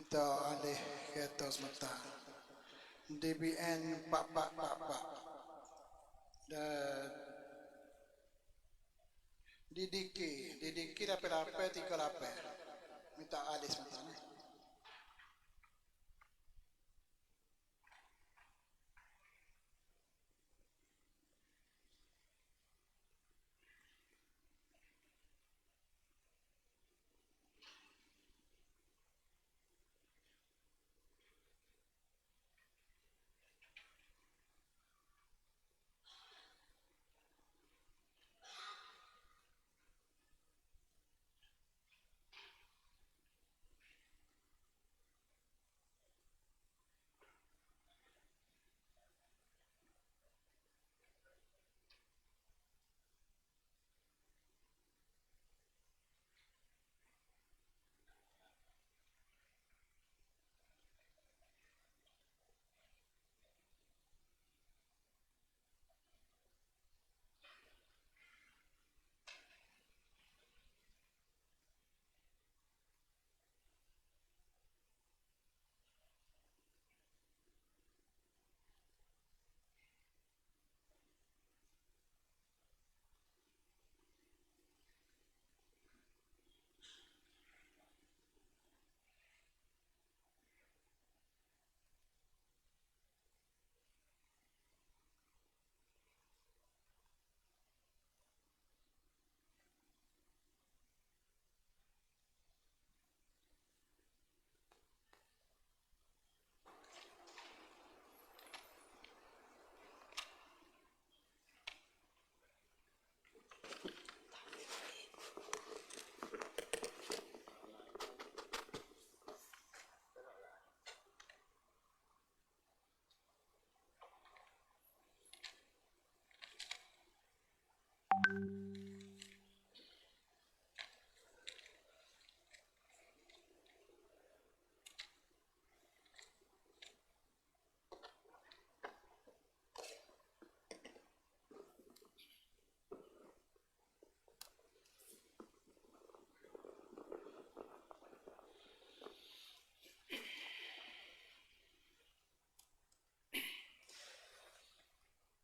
Minta alih kereta sebentar. DBN Pak Pak Pak Pak. Dan DDK lape-lape 38. Minta alih sebentar ni.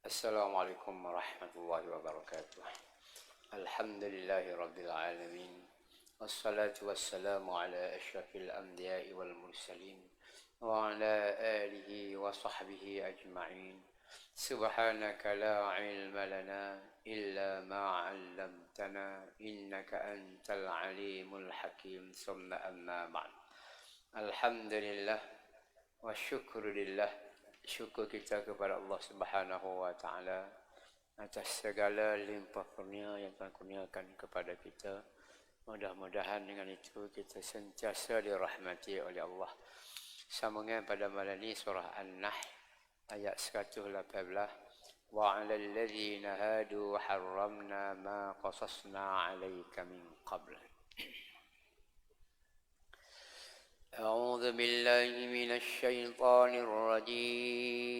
Assalamualaikum warahmatullahi wabarakatuh. Alhamdulillahi rabbil alamin. Wassalatu wassalamu ala asyrafil anbiya'i wal mursalin wa ala alihi wa sahbihi ajma'in. Subhanaka la ilma lana illa ma 'allamtana innaka antal alimul hakim. Summa amma ba'd. Alhamdulillah wa syukurillah. Syukur kita kepada Allah Subhanahu wa taala atas segala limpah kurnia yang Tuhan kurniakan kepada kita. Mudah-mudahan dengan itu kita sentiasa dirahmati oleh Allah. Sambungan pada malam ini surah An-Nahl ayat 118. Wa 'alal ladzina hadu harramna ma qasasna 'alaika min qabl. أعوذ بالله من الشيطان الرجيم.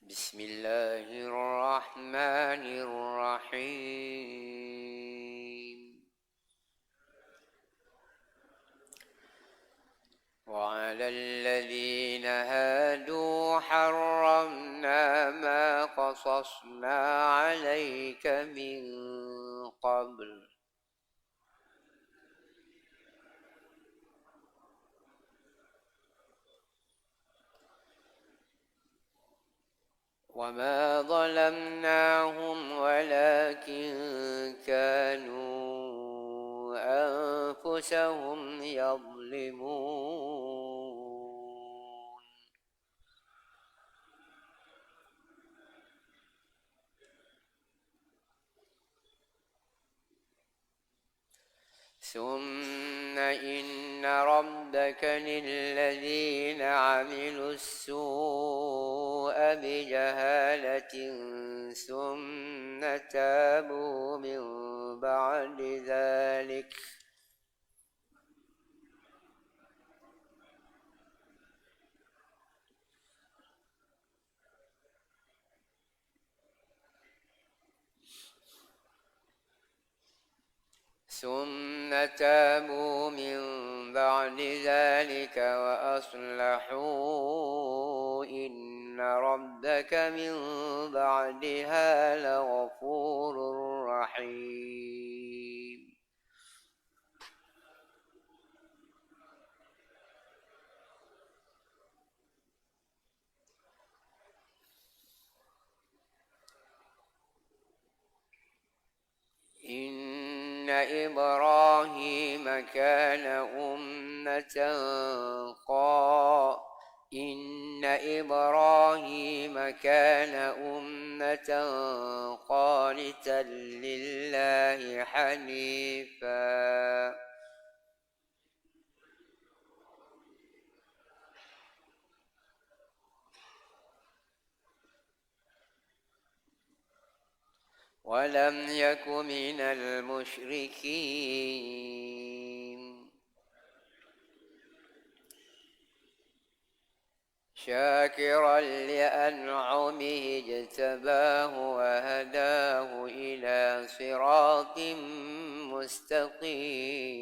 بسم الله الرحمن الرحيم. وعلى الذين هادوا حرمنا ما قصصنا عليك من قبل وما ظلمناهم ولكن كانوا أنفسهم يظلمون. ثم إن ربك للذين عملوا السوء بجهالة ثم تابوا من بعد ذلك ثم تابوا من بعد ذلك وأصلحوا إن ربك من بعدها لغفور رحيم. إن إبراهيم كان أمة إن إبراهيم كان أمة قانتا لله حنيفا ولم يك من المشركين شاكرا لأنعمه اجتباه وهداه إلى صراط مستقيم.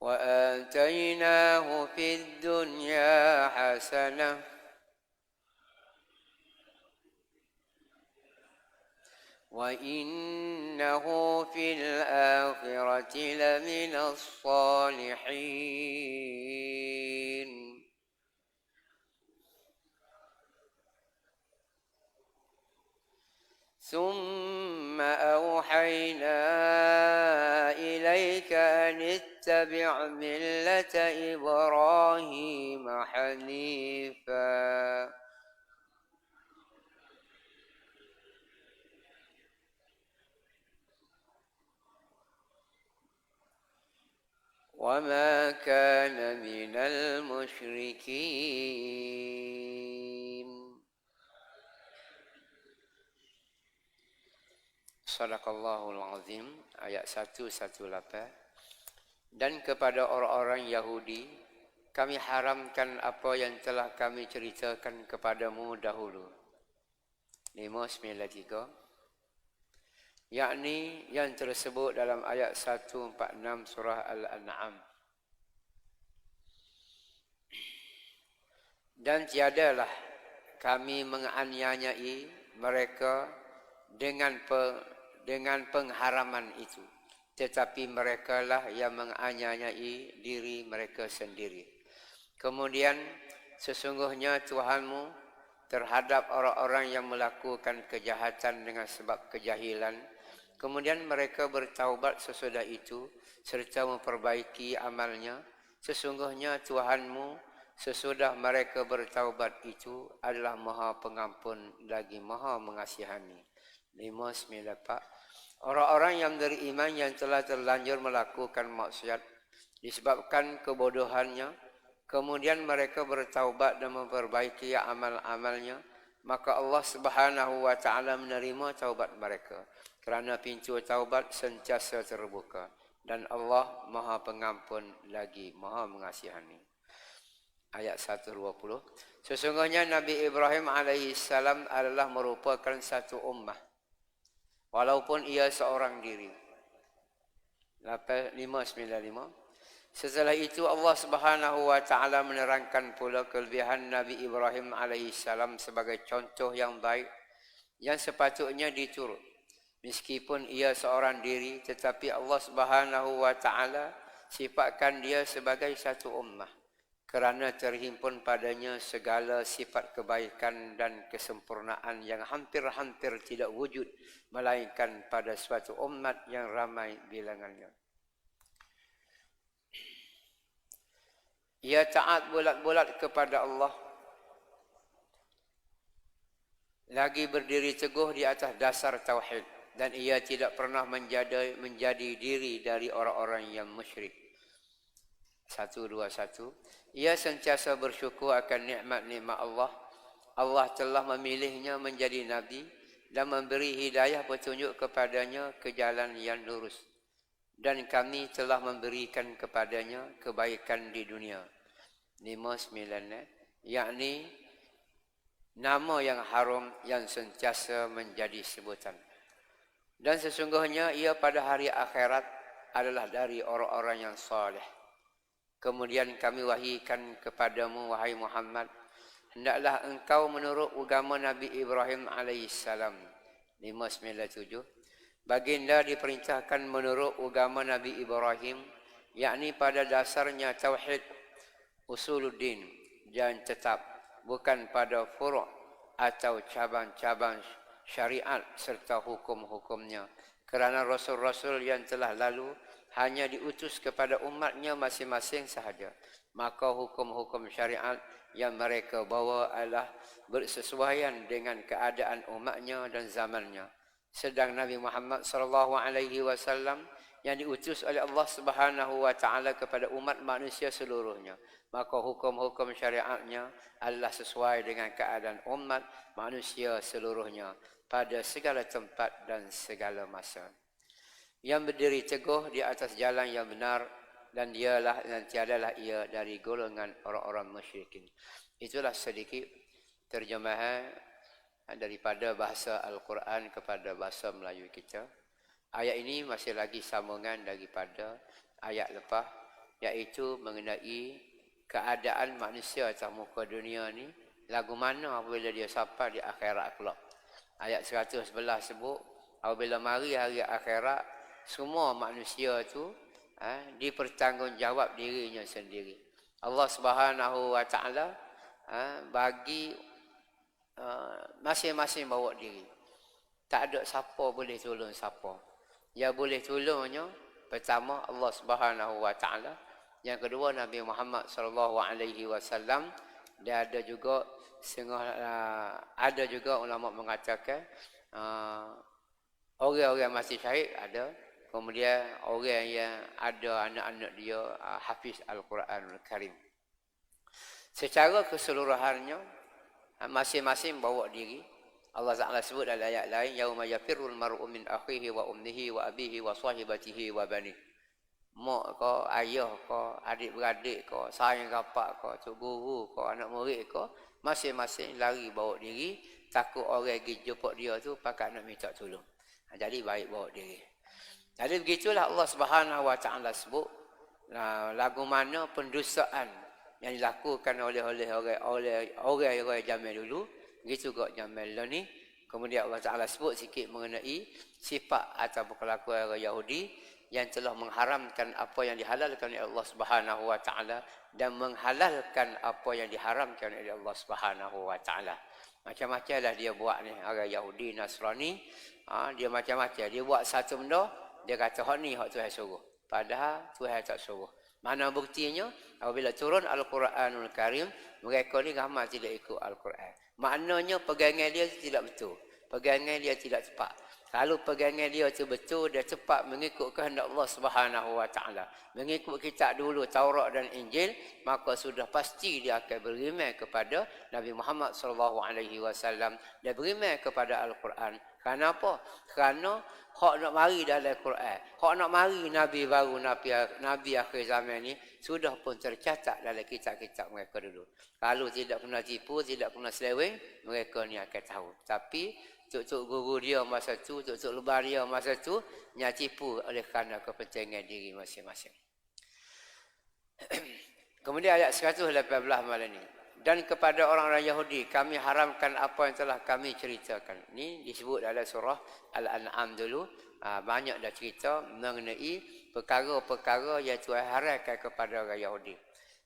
وآتيناه في الدنيا حسنة وإنه في الآخرة لمن الصالحين. ثم أوحينا إليك أن اتبع ملة إبراهيم حنيفا وما كان من المشركين. Sadaqallahul Azim. Ayat 118. Dan kepada orang-orang Yahudi kami haramkan apa yang telah kami ceritakan kepadamu dahulu. 593. Yakni yang tersebut dalam ayat 146 surah Al-An'am. Dan tiadalah kami menganiayai mereka dengan pengharaman itu, tetapi merekalah yang menganiayai diri mereka sendiri. Kemudian sesungguhnya Tuhanmu terhadap orang-orang yang melakukan kejahatan dengan sebab kejahilan, kemudian mereka bertaubat sesudah itu serta memperbaiki amalnya, sesungguhnya Tuhanmu sesudah mereka bertaubat itu adalah Maha Pengampun lagi Maha Mengasihani. 594. Orang-orang yang beriman yang telah terlanjur melakukan maksiat disebabkan kebodohannya, kemudian mereka bertaubat dan memperbaiki amal-amalnya, maka Allah Subhanahu wa taala menerima taubat mereka, kerana pintu taubat sentiasa terbuka dan Allah Maha Pengampun lagi Maha Mengasihani. Ayat 120. Sesungguhnya Nabi Ibrahim alaihissalam adalah merupakan satu ummah, walaupun ia seorang diri. 595. Setelah itu Allah Subhanahu wa taala menerangkan pula kelebihan Nabi Ibrahim alaihissalam sebagai contoh yang baik yang sepatutnya diturut. Meskipun ia seorang diri, tetapi Allah Subhanahu wa taala sifatkan dia sebagai satu ummah, kerana terhimpun padanya segala sifat kebaikan dan kesempurnaan yang hampir-hampir tidak wujud melainkan pada suatu umat yang ramai bilangannya. Ia taat bulat-bulat kepada Allah, lagi berdiri teguh di atas dasar tauhid, dan ia tidak pernah menjadi diri dari orang-orang yang musyrik. 121. Ia sentiasa bersyukur akan nikmat-nikmat Allah. Allah telah memilihnya menjadi nabi dan memberi hidayah petunjuk kepadanya ke jalan yang lurus. Dan kami telah memberikan kepadanya kebaikan di dunia. yakni nama yang haram yang sentiasa menjadi sebutan. Dan sesungguhnya ia pada hari akhirat adalah dari orang-orang yang saleh. Kemudian kami wahyukan kepadamu, wahai Muhammad, hendaklah engkau menurut agama Nabi Ibrahim alaihissalam. 597. Baginda diperintahkan menurut agama Nabi Ibrahim, yakni pada dasarnya tauhid, usuluddin, dan tetap, bukan pada furu' atau cabang-cabang syariat serta hukum-hukumnya. Kerana rasul-rasul yang telah lalu hanya diutus kepada umatnya masing-masing sahaja, maka hukum-hukum syariat yang mereka bawa adalah bersesuaian dengan keadaan umatnya dan zamannya. Sedang Nabi Muhammad sallallahu alaihi wasallam yang diutus oleh Allah Subhanahu wa taala kepada umat manusia seluruhnya, maka hukum-hukum syariatnya adalah sesuai dengan keadaan umat manusia seluruhnya pada segala tempat dan segala masa. Yang berdiri teguh di atas jalan yang benar, dan dialah dan tiadalah ia dari golongan orang-orang musyrikin. Itulah sedikit terjemahan daripada bahasa Al-Quran kepada bahasa Melayu kita. Ayat ini masih lagi sambungan daripada ayat lepas, iaitu mengenai keadaan manusia atas muka dunia ni lagu mana apabila dia sampai di akhirat kelak. Ayat 111 sebut apabila mari hari akhirat, semua manusia tu dipertanggungjawab dirinya sendiri. Allah Subhanahu wa taala bagi masing-masing bawa diri. Tak ada siapa boleh tolong siapa. Yang boleh tolongnya pertama Allah Subhanahu wa taala, yang kedua Nabi Muhammad sallallahu alaihi wasallam, dan ada juga ulama mengatakan orang-orang masih syahid ada, kemudian orang yang ada anak-anak dia hafiz Al-Quranul Karim. Secara keseluruhannya masing-masing bawa diri. Allah Ta'ala sebut dalam ayat lain, yauma yafirrul mar'u min akhihi wa ummihi wa abihi wa sahibatihi wa bani. Mak ke, ayah ke, adik-beradik ke, sayang kapak ke, cik guru ke, anak murid ke, masing-masing lari bawa diri, takut orang pergi jumpa dia tu pakai nak minta tolong. Jadi baik bawa diri. Jadi begitulah Allah Subhanahu wa taala sebut lagu mana pendustaan yang dilakukan oleh orang zaman dulu, begitu juga zaman ni. Kemudian Allah Taala sebut sikit mengenai sifat atau kelakuan orang Yahudi yang telah mengharamkan apa yang dihalalkan oleh Allah Subhanahu wa taala dan menghalalkan apa yang diharamkan oleh Allah Subhanahu wa taala. Macam-macamlah dia buat ni orang Yahudi Nasrani. Dia macam-macam. Dia buat satu benda, dia kata hak ni hak Tuhan suruh. Padahal Tuhan tak suruh. Mana buktinya? Apabila turun Al-Quranul Karim, mereka ni ramai tidak ikut Al-Quran. Maknanya pegangan dia tidak betul. Pegangan dia tidak tepat. Kalau pegangan dia itu betul, dia cepat mengikut kehendak Allah Subhanahu wa taala. Mengikut kitab dulu Taurat dan Injil, maka sudah pasti dia akan beriman kepada Nabi Muhammad sallallahu alaihi wasallam dan beriman kepada Al-Quran. Kenapa? Kerana hak nak mari dalam Quran, hak nak mari Nabi baru, Nabi akhir zaman ni sudah pun tercatat dalam kitab-kitab mereka dulu. Kalau tidak pernah tipu, tidak pernah seleweng, mereka ni akan tahu. Tapi tuk-tuk guru dia masa tu, tuk-tuk lebar dia masa tu, nya tipu oleh kerana kepentingan diri masing-masing. Kemudian ayat 118 malam ni. Dan kepada orang-orang Yahudi kami haramkan apa yang telah kami ceritakan. Ini disebut dalam surah Al-An'am dulu. Banyak dah cerita mengenai perkara-perkara yang Tuhan haramkan kepada orang Yahudi.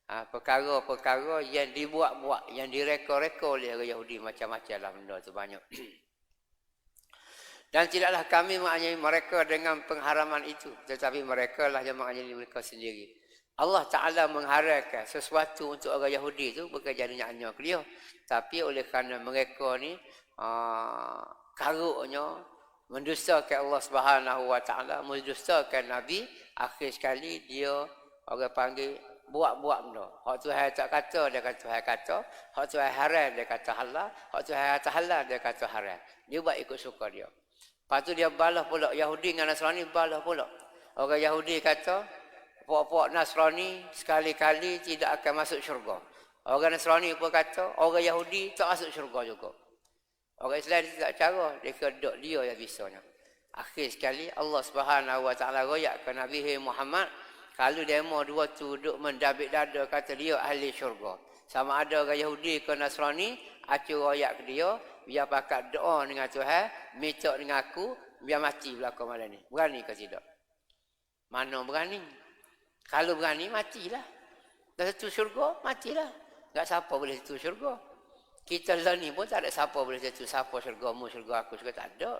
Perkara-perkara yang dibuat-buat, yang direka-reka oleh orang Yahudi. Macam-macam lah benda tu banyak. Dan tidaklah kami mengancam mereka dengan pengharaman itu, tetapi mereka lah yang mengancam mereka sendiri. Allah Ta'ala mengharamkan sesuatu untuk orang Yahudi itu bukan jadinya hanya ke dia. Tapi oleh kerana mereka ni karuknya mendustakan Allah Subhanahu wa taala, mendustakan Nabi, akhir sekali dia orang panggil buat-buat benda. Hak Tuhan tak kata, dia kata Tuhan kata. Hak Tuhan haram, dia kata halal. Hak Tuhan kata halal, dia kata haram. Dia buat ikut suka dia. Lepas tu dia balas pula. Yahudi dengan Nasrani balas pula. Orang Yahudi kata Puak-puak Nasrani sekali-kali tidak akan masuk syurga. Orang Nasrani pun kata, orang Yahudi tak masuk syurga juga. Orang Islam dia tak cara, dia kedok dia yang bisanya. Akhir sekali Allah Subhanahu Wa Taala royak ke Nabi Muhammad, kalau demo dua tu duduk mendabik dada kata dia ahli syurga. Sama ada orang Yahudi ke Nasrani, acu royak ke dia, biar pakat doa dengan Tuhan, minta dengan aku, biar mati belakang malam ni. Berani ke tidak? Mana berani? Kalau berani, matilah. Dah satu syurga, matilah. Tak siapa boleh satu syurga. Kita lah ni pun tak ada siapa boleh satu. Siapa syurgamu, syurga aku, syurga tak ada.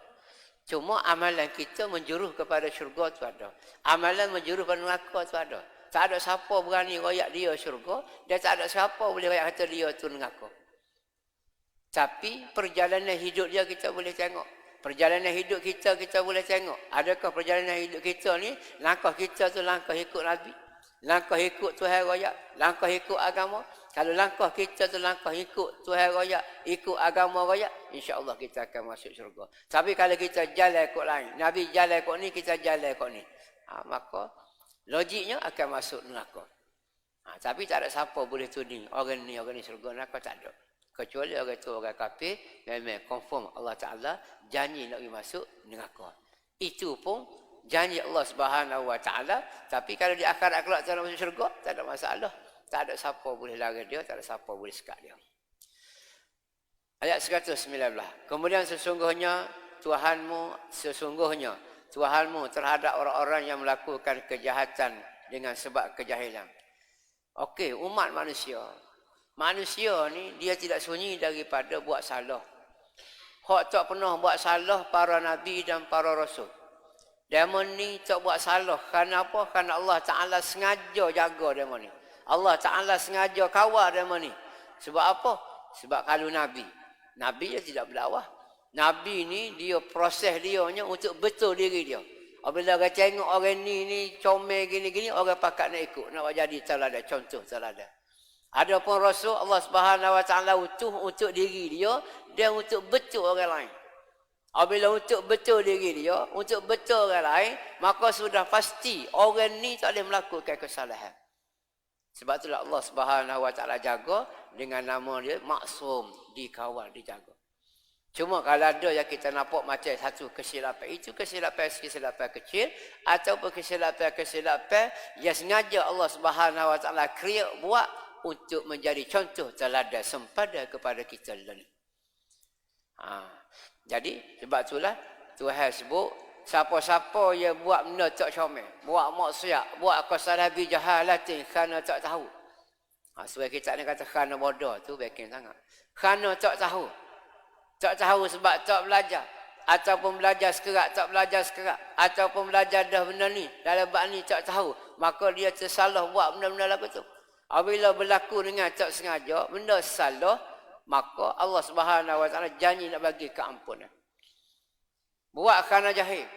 Cuma amalan kita menjuruh kepada syurga tu ada. Amalan menjuruh kepada neraka tu ada. Tak ada siapa berani royak dia syurga. Dan tak ada siapa boleh royak kata dia tu neraka. Tapi perjalanan hidup dia kita boleh tengok. Perjalanan hidup kita boleh tengok. Adakah perjalanan hidup kita ni, langkah kita tu langkah ikut Nabi. Langkah ikut Tuhan royak. Langkah ikut agama. Kalau langkah kita tu langkah ikut Tuhan royak, ikut agama royak, insya-Allah kita akan masuk syurga. Tapi kalau kita jalan ikut lain, Nabi jalan ikut ni, kita jalan ikut ni, maka logiknya akan masuk neraka. Tapi tak ada siapa boleh tuding orang ni syurga neraka, tak ada. Kecuali orang tu orang kafir, memang confirm Allah Taala janji nak pergi masuk neraka. Itu pun janji Allah Subhanahu Wa Taala. Tapi kalau di akhirat kelak tak masuk syurga, tak ada masalah. Tak ada siapa boleh larang dia, tak ada siapa boleh sekat dia. Ayat 119. Kemudian sesungguhnya Tuhanmu terhadap orang-orang yang melakukan kejahatan dengan sebab kejahilan. Okey, umat manusia. Manusia ni dia tidak sunyi daripada buat salah. Hak tak pernah buat salah para nabi dan para rasul. Demon ni tak buat salah. Kerana apa? Kerana Allah Ta'ala sengaja jaga demon ni. Allah Ta'ala sengaja kawal demon ni. Sebab apa? Sebab kalau Nabi dia tidak berdakwah. Nabi ni dia proses dia untuk betul diri dia. Apabila orang tengok orang ni comel gini-gini, orang pakat nak ikut. Nak jadi teladan, contoh teladan. Adapun Rasul Allah Subhanahu Wa Ta'ala utuh untuk diri dia dan untuk betul orang lain. Apabila untuk betul diri dia, untuk betul orang lain, maka sudah pasti orang ni tak boleh melakukan kesalahan. Sebab itulah Allah Subhanahu Wa Ta'ala jaga dengan nama dia maksum, dikawal, dijaga. Cuma kalau ada yang kita nampak macam satu kesilapan, itu kesilapan kecil ataupun kesilapan yang sengaja Allah Subhanahu Wa Ta'ala create buat untuk menjadi contoh teladan sempadan kepada kita lain. Jadi sebab itulah Tuhan sebut siapa-siapa yang buat benda tak comel, buat maksiat, buat kesalahan bijahalatin kerana tak tahu. Sebab kita ni kata kerana bodoh tu backing sangat. Kerana tak tahu. Tak tahu sebab tak belajar. Ataupun belajar sekerat, tak belajar sekerat. Ataupun belajar dah benda ni, dalam bab ni tak tahu. Maka dia tersalah buat benda-benda lagu tu. Apabila berlaku dengan tak sengaja, benda salah, maka Allah Subhanahu Wa Ta'ala janji nak bagi keampunan. Buat kerana jahil,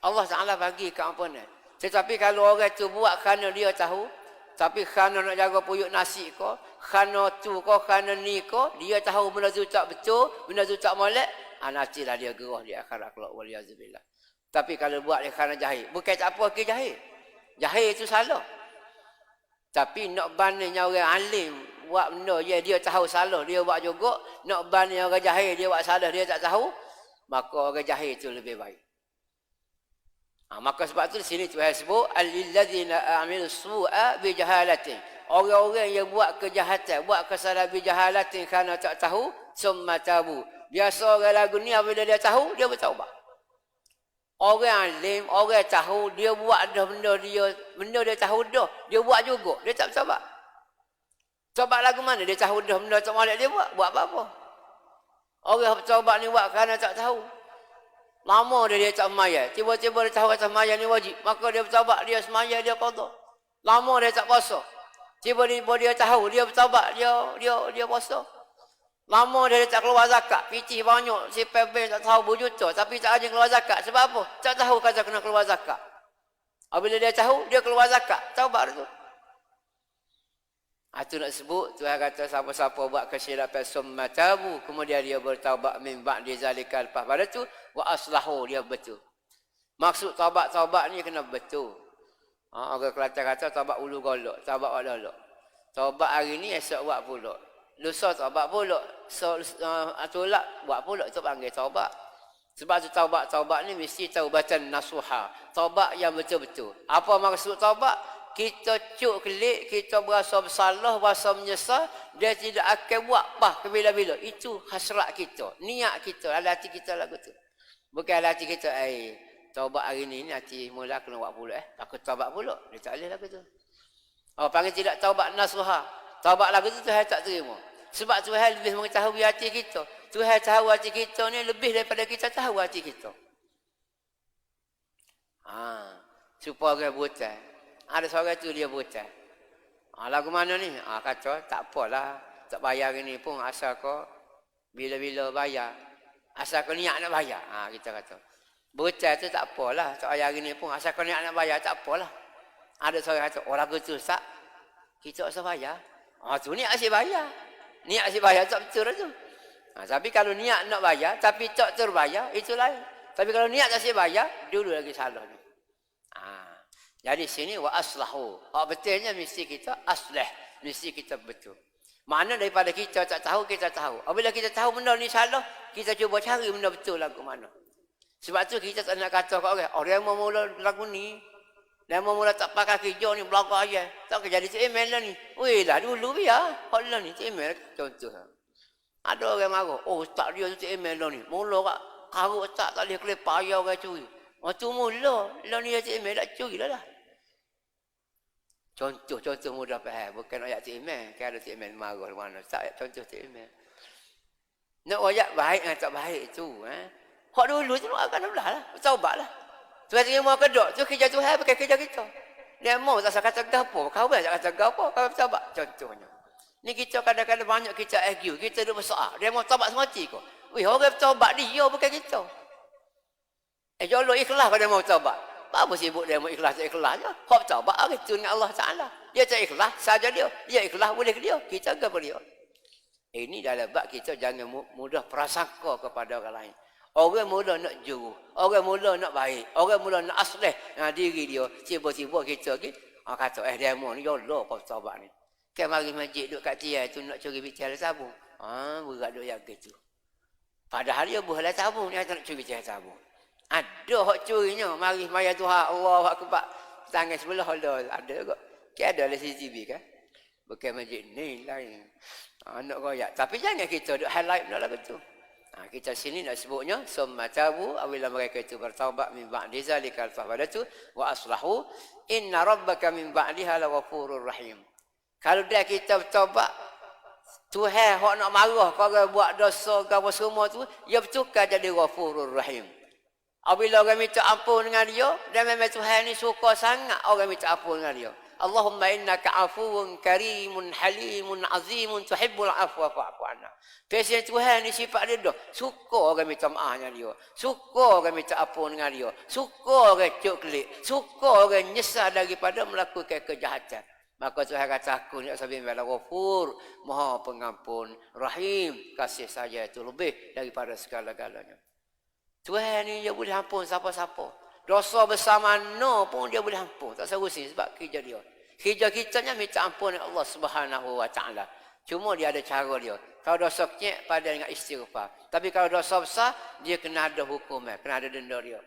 Allah Ta'ala bagi keampunan. Tetapi kalau orang tu buat kerana dia tahu, tapi kerana nak jaga puyuk nasi ko, kerana tu ko, kerana ni ko, dia tahu benda tu tak betul, benda tu tak molek, nantilah dia gerah di akhirat kelak, waliyazubillah. Tapi kalau buat dia kerana jahil, bukan tak apa ke jahil. Jahil itu salah. Tapi nak bandingnya orang alim buat benda dia tahu salah, dia buat juga, nak banding orang jahil dia buat salah, dia tak tahu, maka orang jahil itu lebih baik. Maka sebab tu di sini Tuhan sebut alladzina amilu su'a bi jahalatin. Orang-orang yang buat kejahatan, buat kesalahan bi jahalatin kerana tak tahu, summa tabu. Biasa orang lagu ni apabila dia tahu, dia bertaubat. Orang alim, orang tahu, dia buat dah benda dia tahu dah, dia buat juga, dia tak bertaubat. Taubat lagu mana? Dia tahu dah benda tak molek dia buat apa-apa. Orang bertaubat ni buat kerana tak tahu. Lama dia tak semayang. Tiba-tiba dia tahu kata semayang ni wajib. Maka dia bertaubat, dia semayang, dia qada. Lama dia tak puasa. Tiba-tiba dia tahu, dia bertaubat, dia puasa. Lama dia tak keluar zakat. Piti banyak, si pebel tak tahu berjuta. Tapi tak ada keluar zakat. Sebab apa? Tak tahu kata kena keluar zakat. Apabila dia tahu, dia keluar zakat. Taubat tu. Itu nak sebut, Tuhan kata siapa-siapa buat kesilapan summa tabu, kemudian dia bertaubat min ba'di zalika, lepas pada tu wa aslahu, dia betul. Maksud taubat ni kena betul. Orang Kelantan kata taubat ulu golok, taubat wak dolok. Taubat hari ni esok buat pulak. Lusa taubat pulak. So, tolak buat pulak itu panggil taubat. Sebab tu taubat ni mesti taubatan nasuha. Taubat yang betul-betul. Apa maksud taubat? Kita cuk kelik, kita berasa bersalah, berasa menyesal, dia tidak akan buat bah ke bila-bila. Itu hasrat kita, niat kita, dalam hati kita lagu tu. Bukan dalam hati kita, taubat hari ni hati mula kena buat pula. Takut taubat pula. Dia tak boleh lagu tu. Panggil tidak taubat nasuha. Taubat lagu tu Tuhan tak terima. Sebab Tuhan lebih mengetahui hati kita. Tuhan tahu hati kita ni lebih daripada kita tahu hati kita. Supaya orang buta. Ada seorang tu dia buta. Lagu mana ni? Kata tak apalah. Tak bayar ni pun asal kau bila-bila bayar. Asal kau niat nak bayar. Kita kata. Buta tu tak apalah. Tak bayar ni pun asal kau niat nak bayar tak apalah. Ada seorang kata, lagu tu tak. Kita asal bayar. Tu niat asyik bayar. Niat asyik bayar tak betul lah tu. Tapi kalau niat nak bayar, tapi tak terbayar, itu lain. Tapi kalau niat tak asyik bayar, dulu lagi salah ni. Jadi sini wa aslahu. Betulnya mesti kita asleh. Mesti kita betul. Mana daripada kita tak tahu, kita tahu. Apabila kita tahu benda ni salah, kita cuba cari benda betul lagu mana. Sebab tu kita tak nak kata kat orang, dia mau mula lagu ni. Dia mau mula tak pakai kerja ni, belakang aja. Tak jadi tu email lah ni. Weh lah dulu biar. Hal lah ni tu email contoh. Ada orang marah. Tak dia tu email lah ni. Mula kat karut tak boleh kelepar payah orang curi. Tu mula. Lah ni tu email tak curi lah lah. Contoh mudah faham. Bukan ayat tu email. Kan ada tu email marah mana. Tak contoh tu email. Nak ayat baik tak baik tu. Hak dulu tu akan belah lah. Taubat lah. Tuhan terima kedok. Tu kerja Tuhan bukan kerja kita. Dia mau tak kata gapo. Kau tak kata gapo. Kau taubat. Contohnya. Ni kita kadang-kadang banyak kita argue. Kita duduk bersoal. Dia mau taubat semati kau. Wih, orang taubat dia bukan kita. Jolok ikhlas kalau dia mau taubat. Apa sibuk dia mau ikhlas tak ikhlas je. Hak taubat itu dengan Allah Ta'ala. Dia tak ikhlas saja dia. Dia ikhlas boleh ke dia. Kita ke dia. Ini dalam bab kita jangan mudah prasangka kepada orang lain. Orang mula nak juru. Orang mula nak baik. Orang mula nak asleh diri dia. Tiba-tiba kita lagi. Kata dia mau ni jolok kau taubat ni. Kan mari masjid duduk kat tiai tu nak curi bicara sabun. Berat duk jaga tu. Padahal dia boleh sabun. Dia tak nak curi bicara sabun. Ada hak curinya. Mari maya Tuhan. Allahu Akbar. Tangan sebelah ada kok. Kan ada CCTV kan. Bukan masjid ni lain. Nak royak. Tapi jangan kita duk highlight benda lagu tu. Kita sini nak sebutnya summa tabu apabila mereka itu bertaubat min ba'di zalikal fa'alatu wa aslahu inna rabbaka min ba'diha laghafurur rahim. Kalau dia kita bertaubat Tuhan hak nak marah kalau buat dosa ke apa semua tu dia bertukar jadi ghafurur rahim. Apabila orang minta ampun dengan dia memang Tuhan ni suka sangat orang minta ampun dengan dia. Allahumma innaka afuwun karimun halimun azimun tuhibbul afwa fa'fu anna. Biasanya Tuhan ni sifat dia dah. Suka orang minta maaf dengan dia. Suka orang minta ampun dengan dia. Suka orang cuk kelik. Suka orang nyesal daripada melakukan kejahatan. Maka Tuhan kata aku ni sabi bala ghafur, Maha Pengampun, Rahim, kasih saja itu lebih daripada segala-galanya. Tuhan ni dia boleh ampun siapa-siapa. Dosa besar mana pun dia boleh ampun. Tak serusi sebab kerja dia. Kerja kitanya minta ampun Allah Subhanahu Wa Taala. Cuma dia ada cara dia. Kalau dosa kecil pada dengan istighfar. Tapi kalau dosa besar dia kena ada hukumnya, kena ada denda dia.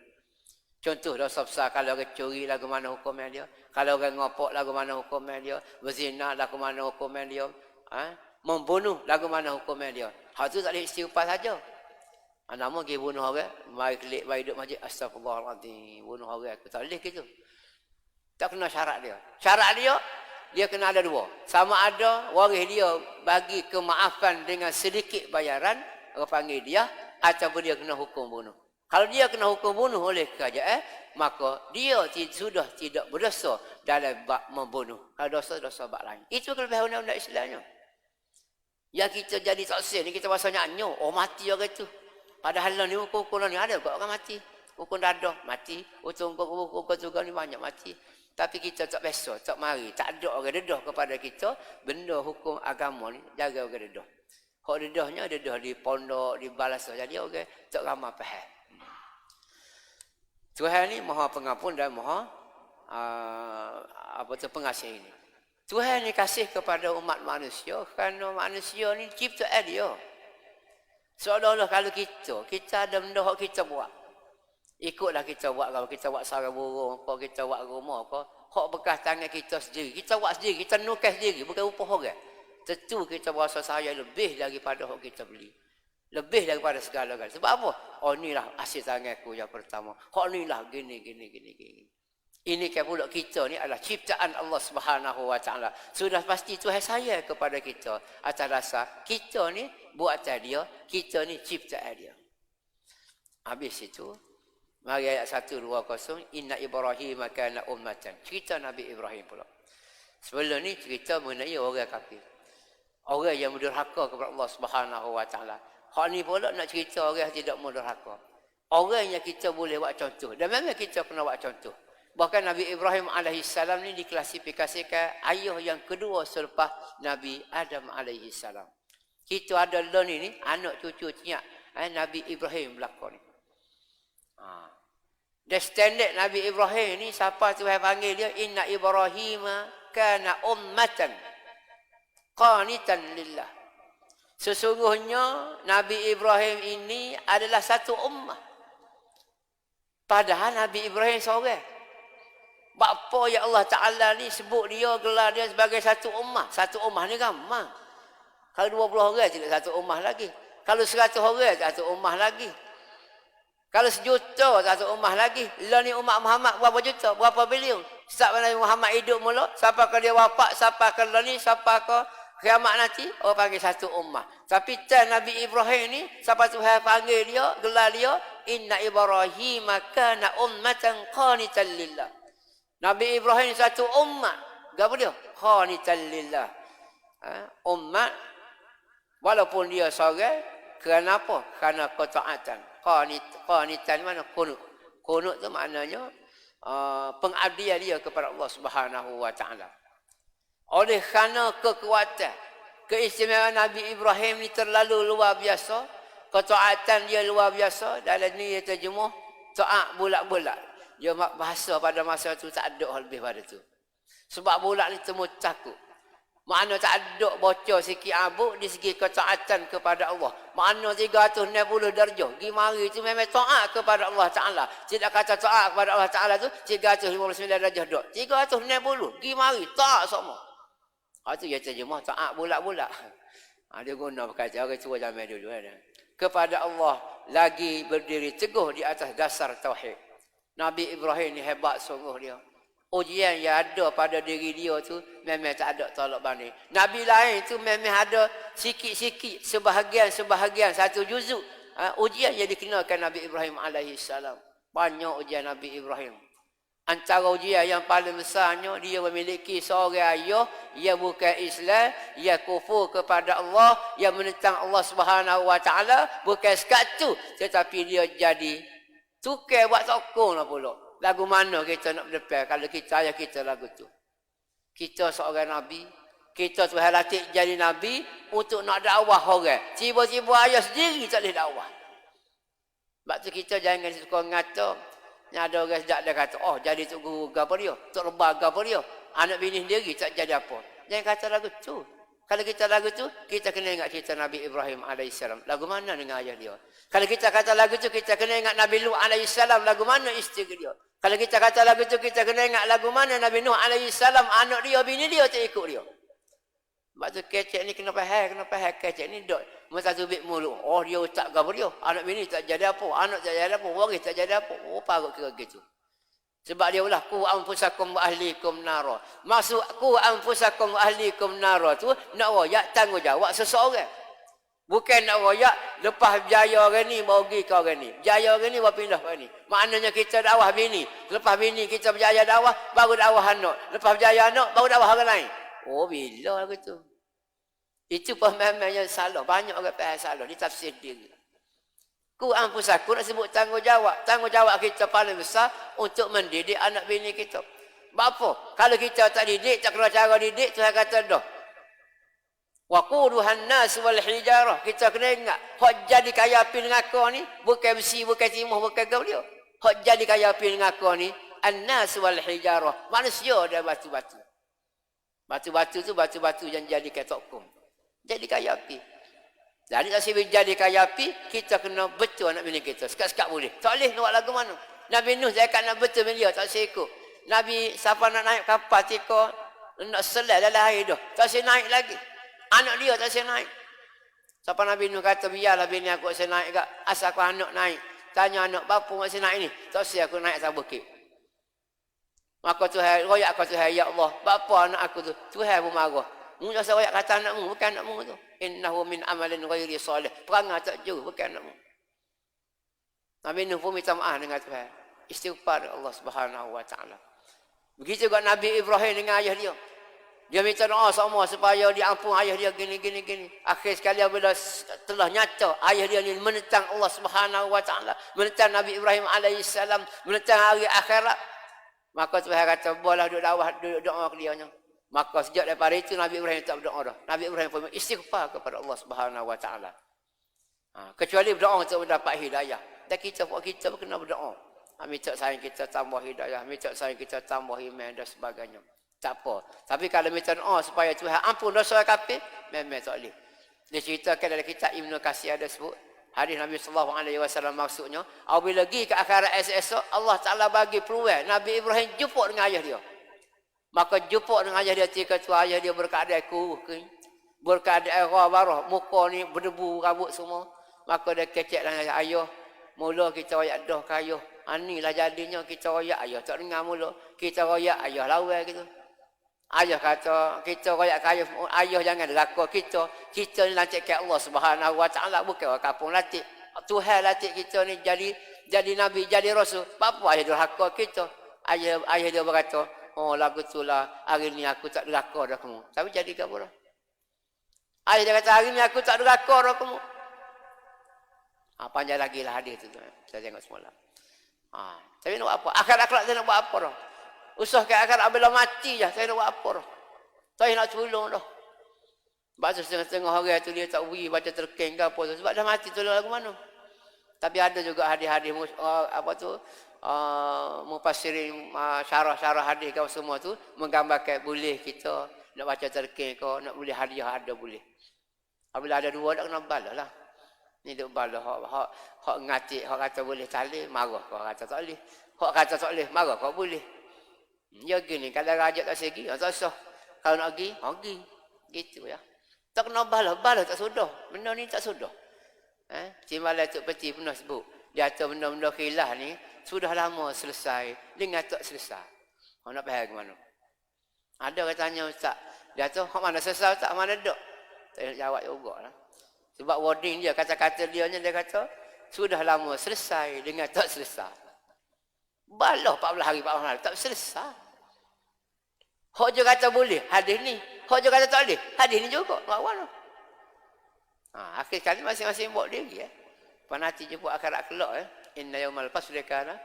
Contoh dosa besar kalau orang curi lagu mana hukumnya dia? Kalau orang ngopok lagu mana hukumnya dia? Berzina lagu mana hukumnya dia? Membunuh lagu mana hukumnya dia? Hak tu tak boleh istighfar saja. Namun dia bunuh orang, mari kelik, mari duduk masjid, astagfirullahaladzim, bunuh orang, aku tak boleh gitu. Tak kena syarat dia. Syarat dia kena ada dua. Sama ada waris dia bagi kemaafan dengan sedikit bayaran, orang panggil dia, ataupun dia kena hukum bunuh. Kalau dia kena hukum bunuh oleh kerajaan, maka dia sudah tidak berdosa dalam bab membunuh. Kalau dosa-dosa bab lain. Itu kelebihan undang-undang Islamnya. Yang kita jadi saksi ni, kita rasa nyanyo, mati orang itu. Padahal ni hukum ni ada kok orang mati. Hukum dadah mati. Hukum juga ni banyak mati. Tapi kita tak biasa, tak mari. Tak ada orang dedah kepada kita. Benda hukum agama ni jaga orang dedah. Hak dedahnya dedah di pondok, di balas. Jadi orang tak ramai faham. Tuhan ni Maha Pengampun dan Maha pengasih ini. Tuhan ni kasih kepada umat manusia kerana manusia ni ciptaan dia. Seolah-olah kalau kita ada benda yang kita buat. Ikutlah kita buat, kalau kita buat sarang burung, apa kita buat rumah, apa hak bekas tangan kita sendiri. Kita buat sendiri, kita nukar sendiri, bukan upah orang. Tentu kita berasa saya lebih daripada hak kita beli. Lebih daripada segala-galanya. Sebab apa? Oh inilah hasil tanganku yang pertama. Hak inilah gini. Ini kan pula kita ni adalah ciptaan Allah Subhanahu Wa Taala. Sudah pasti Tuhan sayang kepada kita atas dasar kita ni buatan dia, kita ni ciptaan dia. Habis itu, mari ayat 120, Inna Ibrahim kana ummatan. Cerita Nabi Ibrahim pula. Sebelum ni cerita mengenai orang kafir. Orang yang mendurhaka kepada Allah Subhanahu Wa Taala. Hak ni pula nak cerita orang yang tidak mendurhaka. Orang yang kita boleh buat contoh. Dan memang kita kena buat contoh. Bahkan Nabi Ibrahim AS ni diklasifikasikan ayah yang kedua selepas Nabi Adam AS. Kita ada lon ini, anak cucu tiap Nabi Ibrahim belakang ni. Dan standard Nabi Ibrahim ni, siapa Tuhan panggil dia? Inna Ibrahim kana ummatan qanitan lillah. Sesungguhnya Nabi Ibrahim ini adalah satu ummah. Padahal Nabi Ibrahim seorang. Bapa ya Allah Ta'ala ni sebut dia, gelar dia sebagai satu ummah. Satu ummah ni ramai. Kalau 20 orang tidak satu ummah lagi. Kalau 100 orang satu ummah lagi. Kalau 1 juta satu ummah lagi. Lah ni umat Muhammad berapa juta? Berapa bilion? Setiap Nabi Muhammad hidup mula, siapa ke dia wafat, siapa ke lah ni, siapa ke kiamat nanti, orang panggil satu ummah. Tapi Nabi Ibrahim ni, siapa Tuhan panggil dia, gelar dia, Inna Ibrahim kana ummatan qanitan lillah. Nabi Ibrahim satu umat. Apa dia? Qanitan lillah. Umat walaupun dia seorang, kerana apa? Kerana ketaatan. Qanitan mana? Qunut. Qunut tu maknanya pengabdian dia kepada Allah Subhanahu Wa Taala. Oleh kerana kekuatan, keistimewaan Nabi Ibrahim ni terlalu luar biasa, ketaatan dia luar biasa, dalam ni dia terjemuh taat bulat-bulat. Dia bahasa pada masa tu tak ada lebih pada tu. Sebab bulat ni temu takut. Makna tak ada bocor sikit abuk di segi ketaatan kepada Allah. Makna 360 darjah. Pergi mari tu memang taat kepada Allah Ta'ala. Tidak kata taat kepada Allah Ta'ala tu 359 darjah dok. 360. Pergi mari taat semua. Itu dia terjemah taat bulat-bulat. Dia guna berkata orang tua zaman dulu. Kepada Allah lagi berdiri teguh di atas dasar tauhid. Nabi Ibrahim ni hebat sungguh dia. Ujian yang ada pada diri dia tu memang tak ada tolak banding. Nabi lain tu memang ada sikit-sikit, sebahagian satu juzuk. Ujian yang dikenakan Nabi Ibrahim AS. Banyak ujian Nabi Ibrahim. Antara ujian yang paling besarnya, dia memiliki seorang ayah yang bukan Islam, yang kufur kepada Allah, yang menentang Allah Subhanahu Wa Taala, bukan sekatu, tetapi dia jadi tukar buat sokong lah pula. Lagu mana kita nak berdepan kalau kita ayah kita lagu tu. Kita seorang Nabi. Kita Tuhan latih jadi Nabi untuk nak dakwah orang. Tiba-tiba ayah sendiri tak boleh dakwah. Sebab tu kita jangan suka ngata. Ada orang sedap dia kata, oh jadi tok guru apa dia? Tok lembaga apa dia? Anak bini sendiri tak jadi apa. Jangan kata lagu tu. Kalau kita lagu tu, kita kena ingat cerita Nabi Ibrahim AS. Lagu mana dengan ayah dia? Kalau kita kata lagu tu, kita kena ingat Nabi Nuh AS. Lagu mana isteri dia? Kalau kita kata lagu tu, kita kena ingat lagu mana Nabi Nuh AS. Anak dia, bini dia tak ikut dia. Sebab tu kecek ni kena faham. Kecek ni dok. Masa tu bik mulut. Oh dia tak gapo dia. Anak bini tak jadi apa. Anak tak jadi apa. Waris tak jadi apa. Oh parut kira gitu. Sebab dia ulah ku anfusakum wa ahlikum nara. Maksud ku anfusakum wa ahlikum nara tu nak royak tanggungjawab seseorang. Bukan nak royak lepas berjaya orang ni baru pergi ke orang ni. Berjaya orang ni baru pindah ke orang ni. Maknanya kita dakwah bini. Lepas bini kita berjaya dakwah baru dakwah anak. Lepas berjaya anak baru dakwah orang lain. Oh bila aku tu. Itu pemahaman yang salah. Banyak orang faham salah. Dia tafsir diri. Ku anfusakum nak sebut tanggungjawab. Tanggungjawab kita paling besar untuk mendidik anak bini kita. Bapa, kalau kita tak didik, tak kena cara didik, Tuhan kata dah. Wa quduhan nas wal hijarah. Kita kena ingat, hak jadi kaya api dengan aku ni bukan besi, bukan timah, bukan gau dia. Hak jadi kaya api dengan aku ni An-nas wal hijarah. Manusia dan batu-batu. Batu-batu tu batu-batu yang jadi ketokum. Jadi kayu api. Jadi tak sibuk jadi kayu api, kita kena betul anak bini kita. Sekat-sekat boleh. Tak boleh nak buat lagu mana. Nabi Nuh cakap nak betul dia, tak saya ikut. Nabi siapa nak naik kapal tika, nak selai dalam air dah. Tak saya naik lagi. Anak dia tak saya naik. Siapa Nabi Nuh kata, biarlah bini aku saya naik kak. Asal aku anak naik. Tanya anak, bapa nak saya naik ni? Tak saya aku naik atas bukit. Maka Tuhan, royak aku Tuhan, ya Allah. Bapa anak aku tu, Tuhan pun marah. Mu jangan royak kata anakmu, bukan anakmu tu. Innahu min amalin ghairi salih. Perangai tak jauh, bukan anakmu. Nabi Nuh pun minta maaf dengan Tuhan. Istighfar Allah Subhanahu wa taala. Begitu juga Nabi Ibrahim dengan ayah dia. Dia minta doa sama supaya diampun ayah dia gini. Akhir sekali bila telah nyata ayah dia ni menentang Allah Subhanahu wa taala, menentang Nabi Ibrahim alaihissalam, menentang hari akhirat. Maka Tuhan kata, boleh duduk doa ke dia nya. Maka sejak daripada itu Nabi Ibrahim tak berdoa dah. Nabi Ibrahim pun istighfar kepada Allah Subhanahu wa taala. Kecuali berdoa untuk mendapat hidayah. Dan kita pun kena berdoa. Minta sayang kita tambah hidayah, minta sayang kita tambah iman dan sebagainya. Tak apa. Tapi kalau minta doa supaya Tuhan ampun dosa kafir, memang tak boleh. Dia ceritakan dalam kitab Ibnu Katsir ada sebut, hadis Nabi sallallahu alaihi wasallam maksudnya, apabila pergi ke akhirat esok Allah Taala bagi peluang Nabi Ibrahim jumpa dengan ayah dia. Maka jumpa dengan ayah dia ketika tu ayah dia berkeadaan kuruh kering, berkeadaan warah, muka ni berdebu, rambut semua. Maka dia kecek dengan ayah, mula kita royak dah ke ayah. Inilah jadinya kita royak ayah tak dengar mula. Kita royak ayah lawan gitu. Ayah kata, kita royak ke ayah jangan deraka kita. Kita ni lantik ke Allah Subhanahu wa taala, bukan orang kampung latih. Tuhan latih kita ni jadi nabi, jadi rasul. Apa ayah deraka kita? Ayah dia berkata, oh lagu tu lah, hari ni aku tak deraka dah kamu. Tapi jadi ke apa dah? Ayah dia kata, hari ni aku tak deraka dah kamu. Panjang lagi lah hadis tu. Saya tengok semalam. Tapi nak buat apa? Akhirat saya nak buat apa dah? Usah ke akhirat bila mati je, saya nak buat apa dah? Saya nak tolong dah. Sebab tu setengah-setengah hari tu dia tak beri baca terkeng ke apa tu. Sebab dah mati tolong lagu mana? Tapi ada juga hadis-hadis mufassirin syarah-syarah hadis kau semua tu menggambarkan boleh kita nak baca terkeng ke, nak boleh hadiah ada boleh. Apabila ada dua tak kena balas lah. Ni duk balas hak ngatik, hak kata boleh talih, marah kau kata tak boleh. Hak kata tak boleh, marah kau boleh. Ya gini, kalau rajak tak segi, tak sah. Kalau nak pergi, gitu ya. Tak kena balas tak sudah. Benda ni tak sudah. Cimalah Tok Peti pernah sebut. Dia kata benda-benda khilaf ni sudah lama selesai, dengan tak selesai. Kau nak faham ke mana? Ada katanya Ustaz, dia kata hak mana selesai tak mana dok. Tak nak jawab juga lah. Sebab wording dia, kata-kata dia kata, sudah lama selesai dengan tak selesai. Balah 14 hari, 14 hari, tak selesai. Hak je kata boleh, hadis ni. Hak je kata tak boleh, hadis ni juga. Lawan lah. Akhir kali masing-masing buat diri. Panati jumpa akhirat kelak. Inna yaumal fasli kana.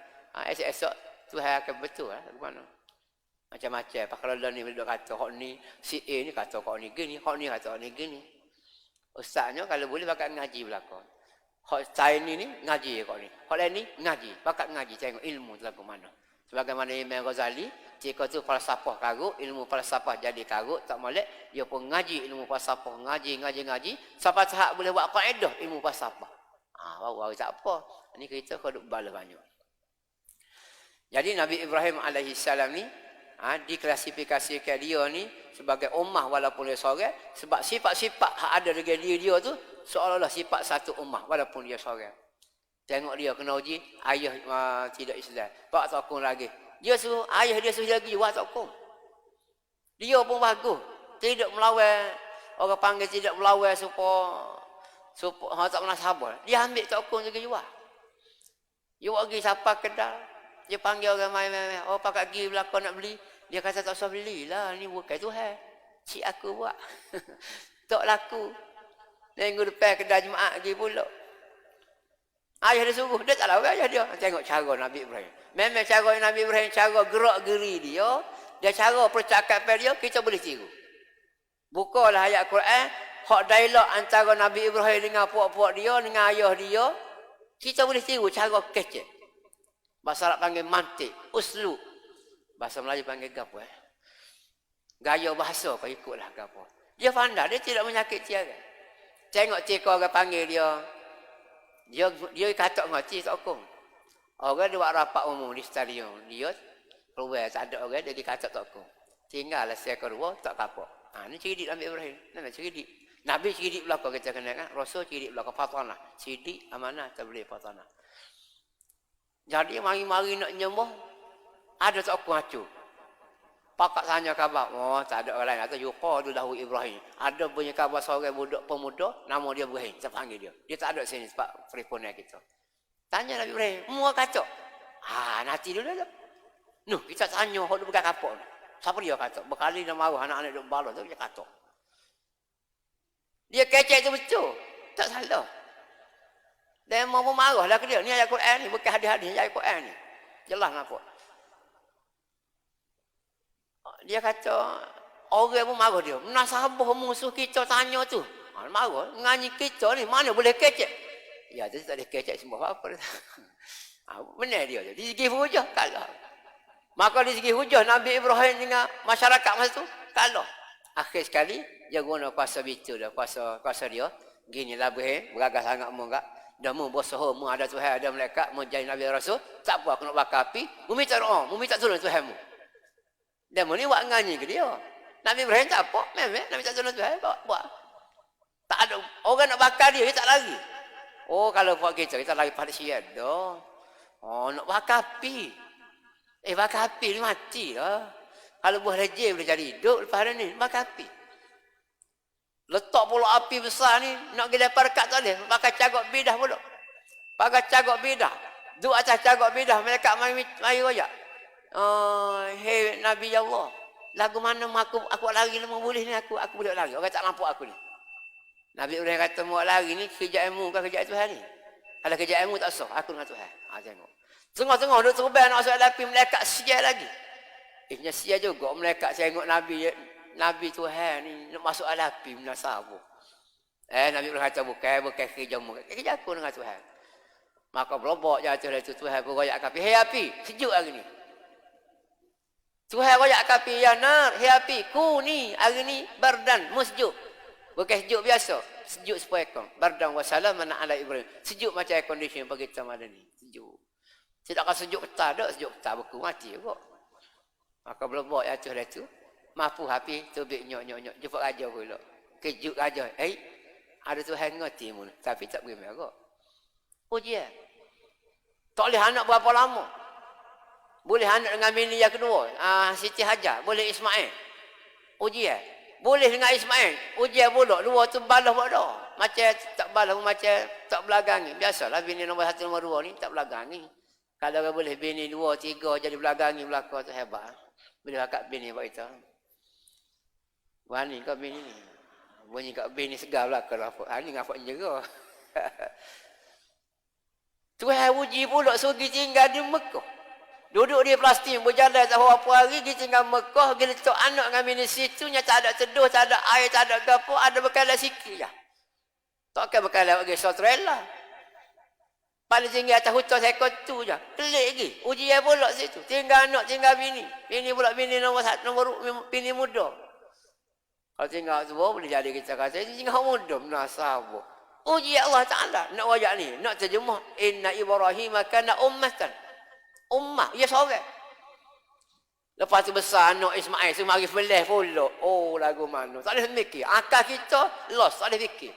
Esok Tuhan akan betul lah. Mana? Macam-macam. Kalau dah ni dia kata, hak ni, si A ni kata kau ni gini, hak ni kata ni gini. Ustaznya kalau boleh pakai ngaji belakang. Hak saya ni ngaji kau ni. Hak lain ni ngaji. Pakai ngaji tengok ilmu tu lagu mana. Sebagaimana Imam Ghazali, jika tu falsafah karut, ilmu falsafah jadi karut, tak molek, dia pun ngaji ilmu falsafah, ngaji. Sampai tahap boleh buat kaedah ilmu falsafah. Baru tak apa. Ni kita kau duk bala banyak. Jadi Nabi Ibrahim alaihissalam ni diklasifikasikan dia ni sebagai ummah walaupun dia seorang, sebab sifat-sifat yang ada dengan dia tu seolah-olah sifat satu ummah walaupun dia seorang. Tengok dia kena uji ayah tidak Islam, pak sokong lagi. Dia suruh ayah dia suruh lagi buat sokong. Dia pun bagus, tidak melawan, orang panggil tidak melawan supaya tak pernah sabar. Dia ambil sokong juga jual. Dia pergi siapa kedal, dia panggil orang main-main, pakai pergi belakang nak beli. Dia kata tak usah belilah, ni bukan Tuhan. Cik aku buat. Tak laku. Minggu depan kedai Jumaat pergi pula. Ayah dia suruh, dia tak tahu ayah dia. Tengok cara Nabi Ibrahim. Memang cara Nabi Ibrahim, cara gerak geri dia, cara percakapan dia, kita boleh tiru. Bukalah ayat Quran, hak dialog antara Nabi Ibrahim dengan puak-puak dia, dengan ayah dia, kita boleh tiru cara kecek. Bahasa Arab panggil mantik, uslub. Bahasa Melayu panggil gapo gaya bahasa kau ikutlah gapo. Dia pandai, dia tidak menyakiti orang. Tengok cik orang panggil dia. Dia kata ngati sokong. Orang dia buat rapat umum di stadium. Dia keluar tak ada orang dia kata sokong. Tinggallah saya kedua tak kapok. Ni cerdik Nabi Ibrahim. Nama cerdik. Nabi cerdik belakang kita kena kan. Rasul cerdik belakang fatanah. Cerdik amanah tak boleh fatanah. Jadi mari-mari nak nyembah ada sokong acu. Pakak tanya khabar, oh tak ada orang lain. Atau yuqadu lahu Ibrahim. Ada punya khabar seorang budak pemuda, nama dia Ibrahim. Saya panggil dia. Dia tak ada sini sebab telefonnya kita. Tanya Nabi Ibrahim, mua kacau. Nanti dulu dah. Nuh, kita tanya, dia bukan kapok. Siapa dia kacau? Berkali dia mahu anak-anak dia balon tu, dia kacau. Dia kecek itu betul. Tak salah. Dia mau marah lah ke dia. Ni ayat Quran ni, bukan hadis-hadis, ayat Quran ni. Jelas nampak. Dia kata, orang pun marah dia. Menasabah musuh kita tanya tu. Marah. Nganyi kita ni, mana boleh kecek? Ya, tu tak boleh kecek semua apa-apa. Benar dia tu. Di segi hujah, kalah. Maka di segi hujah, Nabi Ibrahim dengan masyarakat masa tu, kalah. Akhir sekali, dia guna kuasa bitu dia. Kuasa dia. Gini lah Ibrahim, beragas sangat mu enggak. Dah mu bersoho, mu ada Tuhan, ada malaikat, mu jadi Nabi Rasul. Tak apa, aku nak bakar api. Mu minta doa, mu minta tolong Tuhan mu. Dan ni buat nganyi ke dia. Nabi Ibrahim tak apa. Memang Nabi tak tolong Tuhan. Buat. Tak ada. Orang nak bakar dia tak lari. Oh, kalau buat kita lari pada siap dah. Oh, nak bakar api. Bakar api ni mati lah. Kalau buah rejim boleh jadi hidup lepas ni. Bakar api. Letak pula api besar ni. Nak pergi lepas dekat tak boleh. Pakai cagak bidah pula. Pakai cagak bidah. Duduk atas cagak bidah. Mereka mari rojak. Hei Nabi Allah, lagu mana aku lari lama boleh ni aku boleh lari. Orang tak nampak aku ni. Nabi Ibrahim kata mau lari ni kerjaanmu bukan kerjaan Tuhan ni. Kalau kerjaanmu tak sah, aku dengan Tuhan. Tengok. Tengah-tengah duduk terbang nak masuk api malaikat sial lagi. Nya sial juga malaikat tengok Nabi Tuhan ni nak masuk api menasabah. Nabi Ibrahim kata bukan kerjamu. Kerja aku dengan Tuhan. Maka berlobak jatuh dari Tuhan beroyak api. Hei api, sejuk hari ni. Tuhan royak api ya nar, hei api, kuni hari ni bardan musjuk. Bukan sejuk biasa, sejuk supaya kau. Bardan wa salaman ala Ibrahim. Sejuk macam air condition bagi kita malam ni. Sejuk. Tidak akan sejuk petang dak, sejuk petang beku mati kok. Maka berlobak jatuh dari tu. Mampu api tubik nyok. Jumpa raja pula. Kejut raja. Ada Tuhan ngerti mu, tapi tak boleh merah. Ujian. Tak boleh anak berapa lama. Boleh anak dengan bini yang kedua. Siti Hajar. Boleh Ismail. Ujian. Boleh dengan Ismail. Ujian pula. Dua tu balas pula. Macam tak balas. Macam tak belagangi. Biasalah bini nombor 1, nombor 2 ni tak belagangi. Kalau orang boleh bini 2, 3 jadi belagangi belakang tu hebat. Boleh akak bini buat itu. Wani kau bini ni. Bunyi kat bini segar belakang. Ni ngafak jerah. Tuhan uji pula sugi tinggal di Mekah. Duduk di plastik berjalan tak berapa hari pergi tinggal Mekah, pergi letak anak dengan bini situnya tak ada teduh, tak ada air, tak ada gapo, ada bekalan sikit je. Takkan bekalan bagi Australia. Paling tinggi atas hutan sekot tu je. Pelik lagi. Ujian pula situ. Tinggal anak, tinggal bini. Bini pula bini nombor 1, nombor bini muda. Kalau tinggal tua boleh jadi kita kata ini tinggal muda menasabah. Ujian Allah Ta'ala nak wajak ni, nak terjemah inna Ibrahim kana ummatan. Ummah, ia seorang. Lepas tu besar anak Ismail, semari felih pula. Oh, lagu mana. Tak boleh mikir. Akal kita, lost. Tak boleh fikir.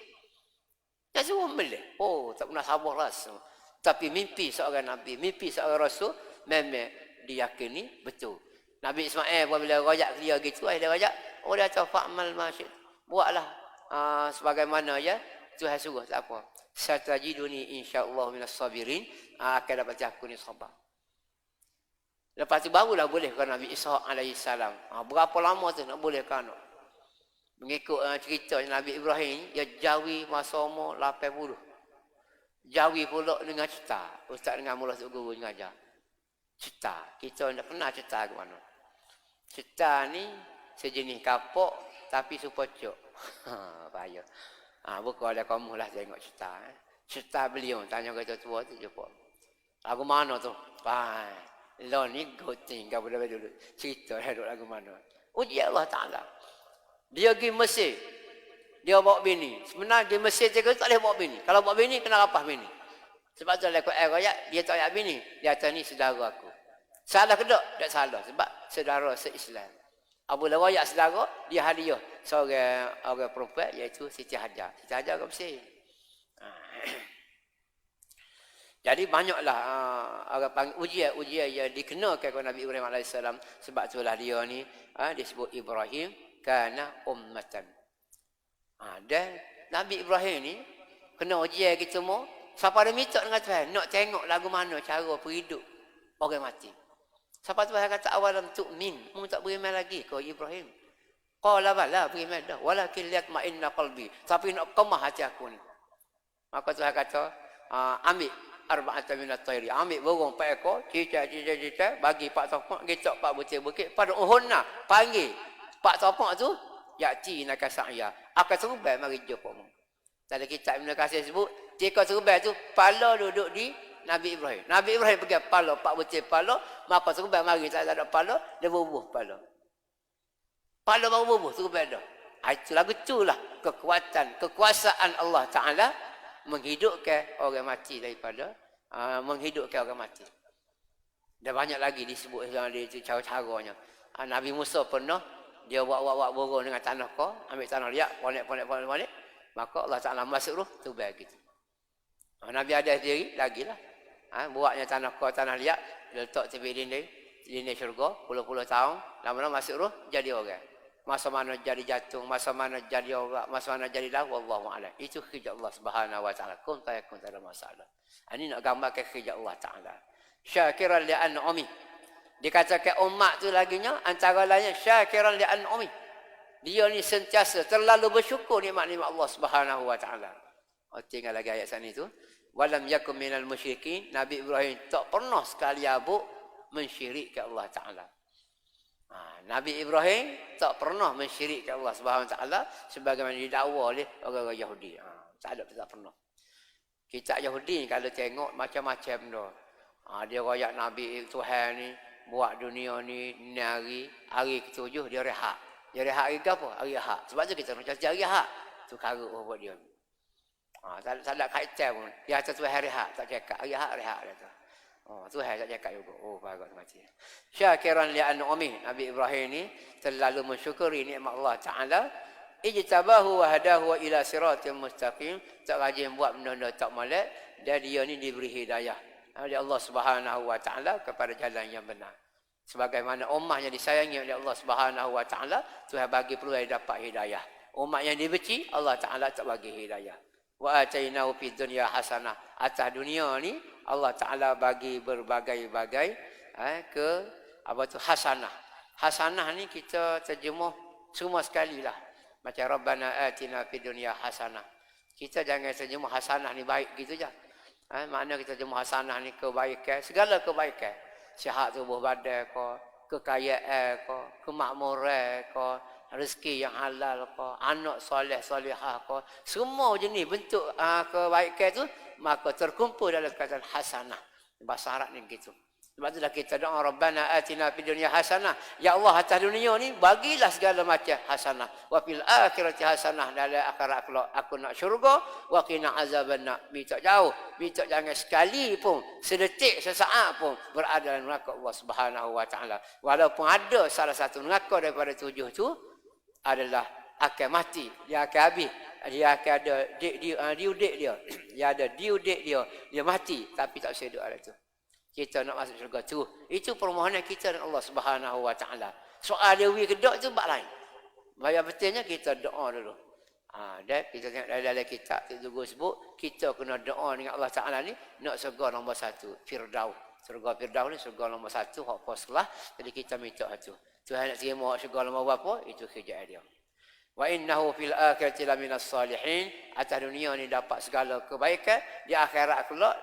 Yang semua melih. Oh, tak pernah sabar rasa. Tapi mimpi seorang Nabi, mimpi seorang Rasul, memang diyakini betul. Nabi Ismail bila rajak dia gitu, dia rajak. Oh, dia tahu fa'mal masyid. Buatlah sebagaimana ya Tuhan suruh, tak apa. Satajiduni insyaAllah minas sabirin. Akan dapat aku ni sabar. Lepas tu barulah boleh ke Nabi Ishaq alaihissalam. Berapa lama tu nak boleh ke anak? Mengikut cerita Nabi Ibrahim, dia jawi masa umur 80. Jawi pula dengan cita. Ustaz dengan mula guru mengajar. Cita. Kita tak pernah cita ke mana. Cita ni sejenis kapok tapi supocok. Bahaya. Bukan ada kamu lah tengok cita. Cita beliau. Tanya kata tua tu jumpa. Lagu mana tu? Bye. Lo ni goting kau pada dulu. Cerita duduk lagu mana. Uji Allah Ta'ala. Dia pergi Mesir. Dia bawa bini. Sebenarnya di Mesir dia tak boleh bawa bini. Kalau bawa bini, kena rapah bini. Sebab tu aku ayat dia tak ayat bini. Dia kata ni saudara aku. Salah ke tak? Tak salah. Sebab saudara se-Islam. Abu Lawayak saudara, dia hadiah seorang orang perempuan iaitu Siti Hajar. Siti Hajar ke Mesir. Jadi banyaklah orang panggil ujian yang dikenakan kepada Nabi Ibrahim AS. Sebab itulah dia ni disebut Ibrahim kana ummatan. Dan Nabi Ibrahim ni kena ujian kita semua. Siapa ada minta dengan Tuhan nak tengok lagu mana cara berhidup orang mati. Siapa Tuhan kata awalam tu'min, mu tak beriman lagi kau Ibrahim. Qala bala beriman dah walakin liyatma'inna qalbi. Tapi nak kemah hati aku ni. Maka Tuhan kata ambil arba'atan minat tayri. Ambil burung 4 ekor, cicak, bagi 4 topak, getok 4 butir bukit. Pada uhunna, panggil 4 topak tu, yakti nak sa'ya. Akan serubah mari jumpa mu. Dalam kitab Ibn Katsir sebut, jika serubah tu, pala duduk di Nabi Ibrahim. Nabi Ibrahim pergi pala, 4 butir pala, maka serubah mari tak ada pala, dia bubuh pala. Pala baru bubuh, serubah dah. Itu lagu itulah kekuasaan Allah Ta'ala menghidupkan orang mati daripada menghidupkan orang mati. Dan banyak lagi disebut dalam dia itu cara-caranya. Nabi Musa pernah dia buat burung dengan tanah kau, ambil tanah liat, ponek. Maka Allah Ta'ala masuk roh tu bagi gitu. Nabi ada sendiri lagilah. Buatnya tanah kau, tanah liat, letak tepi dinding syurga, puluh-puluh tahun, lama-lama masuk roh jadi orang. Masa mana jadi jatuh, masa mana jadi orang, masa mana jadi dah, wallahu a'lam. Itu kerja Allah Subhanahu wa taala. Kun fayakun, tak ada masalah. Ini nak gambarkan kerja Allah Taala. Syakiran li an'ami. Dikatakan umat tu laginya antara lainnya syakiran li an'ami. Dia ni sentiasa terlalu bersyukur nikmat-nikmat Allah Subhanahu wa taala. Tinggal lagi ayat sana itu. Walam yakum minal musyrikin. Nabi Ibrahim tak pernah sekali abuk mensyirikkan Allah Taala. Nabi Ibrahim tak pernah mensyirikkan Allah Subhanahu Wa Taala sebagaimana didakwa oleh orang-orang Yahudi. Tak pernah. Kitab Yahudi kalau tengok macam-macam dah. Dia royak Nabi Tuhan ni buat dunia ni hari ke-7 dia rehat. Dia rehat hari ke apa? Hari Ahad. Sebab tu kita macam hari Ahad. Tu karut buat dia. Tak ada kaitan pun. Dia kata Tuhan rehat, tak cakap hari Ahad rehat dia tu. Tuhan tak cakap juga. Bagus mati. Syakiran li an'ami. Nabi Ibrahim ni terlalu mensyukuri nikmat Allah Taala. Ijtabahu wa hadahu ila siratal mustaqim. Tak rajin buat benda-benda tak molek dan dia ni diberi hidayah oleh Allah Subhanahu wa taala kepada jalan yang benar. Sebagaimana ummah yang disayangi oleh Allah Subhanahu wa taala, Tuhan bagi peluang dapat hidayah. Umat yang dibenci, Allah Taala tak bagi hidayah. Wa atainahu fid dunya hasanah. Atas dunia ni Allah Taala bagi berbagai-bagai hasanah. Hasanah ni kita terjemuh semua sekali lah. Macam Rabbana atina fid dunya hasanah. Kita jangan terjemuh hasanah ni baik gitu je. Makna kita terjemuh hasanah ni kebaikan, segala kebaikan. Sihat tubuh badan ko, kekayaan ko, kemakmuran ko, rezeki yang halal ko, anak soleh solehah ko, semua jenis bentuk kebaikan tu maka terkumpul dalam kata hasanah. Bahasa Arab ni gitu. Sebab itulah kita doa Rabbana atina fid dunya hasanah. Ya Allah atas dunia ni bagilah segala macam hasanah. Wa fil akhirati hasanah. Dalam akhirat aku nak syurga. Wa qina azabannar. Minta jauh. Minta jangan sekali pun, sedetik, sesaat pun berada dalam neraka Allah Subhanahu wa taala. Walaupun ada salah satu neraka daripada 7 tu adalah akan mati. Dia akan habis. Dia akan ada due date dia. Dia ada due date dia. Dia mati. Tapi tak sedar ada tu. Kita nak masuk syurga tu. Itu permohonan kita dengan Allah Subhanahu wa taala. Soal dia wi kedok tu bab lain. Bayar betulnya kita doa dulu. Dan kita tengok dalam kitab tu juga sebut kita kena doa dengan Allah Taala ni nak syurga nombor 1, Firdaus. Syurga Firdaus ni syurga nombor 1 hak first lah. Jadi kita minta tu. Tuhan nak terima syurga nombor berapa? Itu kerjaan dia. Wa innahu fil akhirati laminas salihin. Atas dunia ni dapat segala kebaikan, di akhirat kelak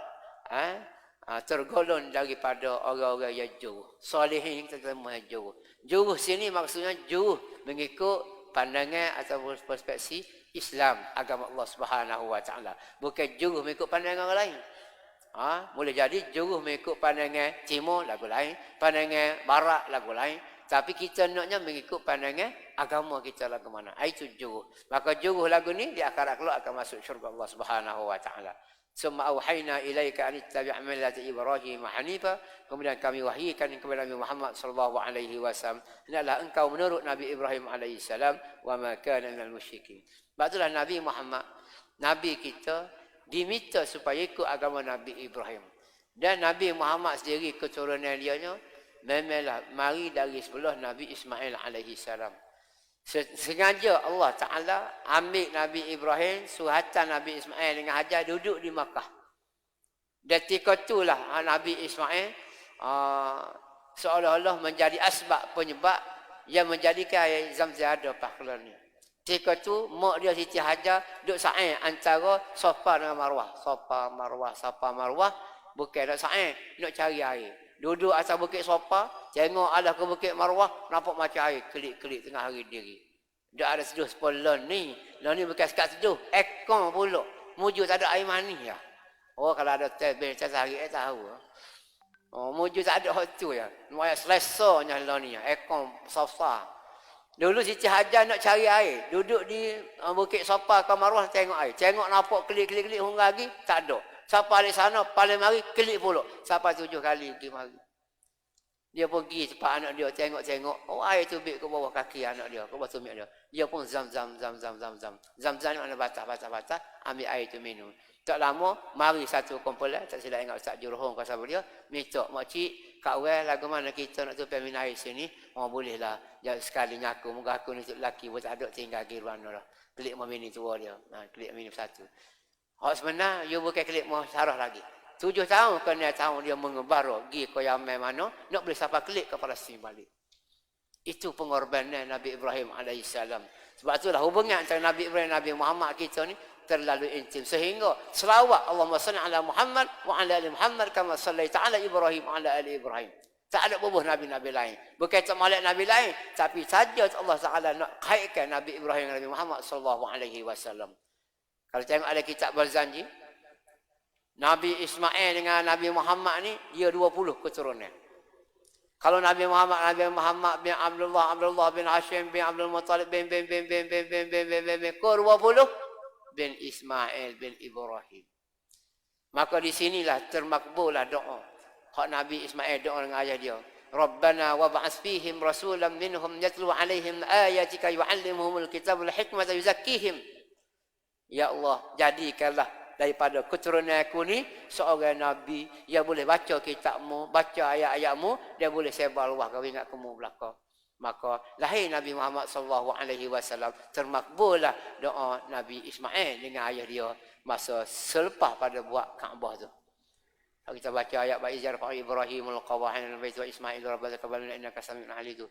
tergolong daripada orang-orang yang jauh. Salihin kita terima jauh. Jauh sini maksudnya jauh mengikut pandangan atau perspektif Islam, agama Allah Subhanahu wa taala. Bukan jauh mengikut pandangan orang lain. Boleh jadi juru mengikut pandangan timur lagu lain, pandangan barat lagu lain. Tapi kita naknya mengikut pandangan agama kita lagu mana. Itu juru. Maka juru lagu ni di akhirat kelak akan masuk syurga Allah Subhanahu wa taala. Summa auhayna ilaika an ittabi' millata Ibrahim hanifa. Kemudian kami wahyikan kepada Nabi Muhammad sallallahu alaihi wasallam, hendaklah engkau menurut Nabi Ibrahim alaihi salam wa ma kana minal musyrikin. Itulah Nabi Muhammad, nabi kita diminta supaya ikut agama Nabi Ibrahim. Dan Nabi Muhammad sendiri keturunan dia memanglah mari dari sebelah Nabi Ismail alaihi salam. Sengaja Allah Ta'ala ambil Nabi Ibrahim, suratan Nabi Ismail dengan Hajar duduk di Makkah. Dan ketika itulah Nabi Ismail seolah-olah menjadi asbab penyebab yang menjadikan air Zamzam ada pakhlan ni. Ketika itu mak dia Siti Hajar duduk sa'i antara Safa dengan Marwah. Safa Marwah bukan nak sa'i, nak cari air. Duduk atas bukit Safa, tengok alah ke bukit Marwah, nampak macam air kelip-kelip tengah hari diri. Dah ada seduh sepuluh ni. Lah ni bukan sekat seduh, ekor pula. Mujur tak ada air mani ya. Kalau ada tebel sehari tahu. Mujur tak ada hot tu ya. Moyak selesanya lah ni ya, ekor Safa. Dulu Siti Hajar nak cari air, duduk di bukit Safa ke Marwah tengok air. Tengok nampak kelip-kelip hingga lagi tak ada. Siapa di sana, paling mari, kelip pula. Siapa 7 kali pergi mari. Dia pergi tempat anak dia, tengok-tengok. Air tu bik ke bawah kaki anak dia, ke bawah tumit dia. Dia pun zam-zam. Zam-zam ni mana batah. Ambil air tu minum. Tak lama, mari satu kumpulan, tak silap ingat Ustaz Jurohong ke siapa dia, minta, makcik, kat orang lagu mana kita nak tupai minum air sini, bolehlah. Jangan sekali ngaku, muka aku ni lelaki, pun tak ada tinggal di mana lah. Kelik memini tua dia, kelik minum satu. Sebenarnya, dia bukan klik mau sarah lagi. 7 tahun ke 9 tahun dia mengebara pergi ke Yaman mana, nak boleh siapa klik ke Palestin balik. Itu pengorbanan Nabi Ibrahim alaihissalam. Sebab itulah hubungan antara Nabi Ibrahim dan Nabi Muhammad kita ni terlalu intim. Sehingga selawat Allahumma salli ala Muhammad wa ala ali Muhammad kama sallaita ala Ibrahim wa ala ali Ibrahim. Tak ada bubuh Nabi-Nabi lain. Bukan tak malak Nabi lain. Tapi saja Allah Ta'ala nak kaitkan Nabi Ibrahim dan Nabi Muhammad sallallahu alaihi wasallam. Kalau tengok ada kitab Barzanji, Nabi Ismail dengan Nabi Muhammad ni, dia 20 keturunan. Kalau Nabi Muhammad bin Abdullah bin Hashim bin Abdul Muttalib bin ke 20 bin Ismail bin Ibrahim. Maka di sinilah termakbullah doa. Hak Nabi Ismail doa dengan ayah dia. Rabbana wab'ats fihim rasulan minhum yatlu alaihim ayatika yu'allimuhumul kitab wal hikmata yuzakkihim. Ya Allah, jadikanlah daripada keturunan aku ni seorang Nabi yang boleh baca kitabmu, baca ayat-ayatmu, dia boleh sebar luah kau ingat kamu belakang. Maka lahir Nabi Muhammad sallallahu alaihi wasallam, termakbullah doa Nabi Ismail dengan ayah dia masa selepas pada buat Kaabah tu. Kalau kita baca ayat Ba'izar fa Ibrahimul qawahin al-bait wa Ismail rabbana qabalna innaka samiul alim tu.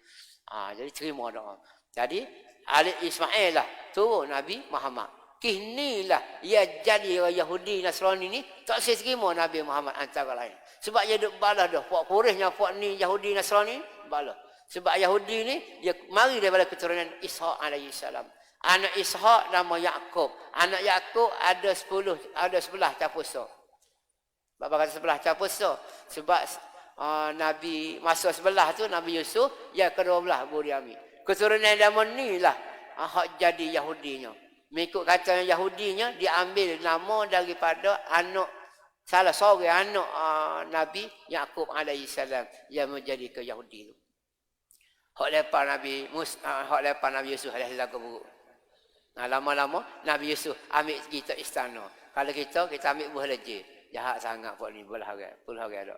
Jadi terima doa. Jadi Ali Ismail lah turun Nabi Muhammad. Kinilah ia jadi orang Yahudi Nasrani ni tak terima Nabi Muhammad antara lain. Sebab dia duk balas dah. Puak Quraisy puak ni Yahudi Nasrani balas. Sebab Yahudi ni dia mari daripada keturunan Ishaq alaihi salam. Anak Ishaq nama Yaqub. Anak Yaqub ada 11 capusa. Bapa kata 11 capusa sebab Nabi masa sebelah tu Nabi Yusuf yang ke-12 Bunyamin. Keturunan zaman ni lah hak jadi Yahudinya. Mengikut kata Yahudinya, dia ambil nama daripada anak, salah seorang anak Nabi Yaqub alaihi salam yang menjadi ke Yahudi itu. Hak lepas Nabi Yusuf alaihi salam buruk. Lama-lama Nabi Yusuf ambil kita istana. Kalau kita ambil buah leje. Jahat sangat buat ni, belah orang tak.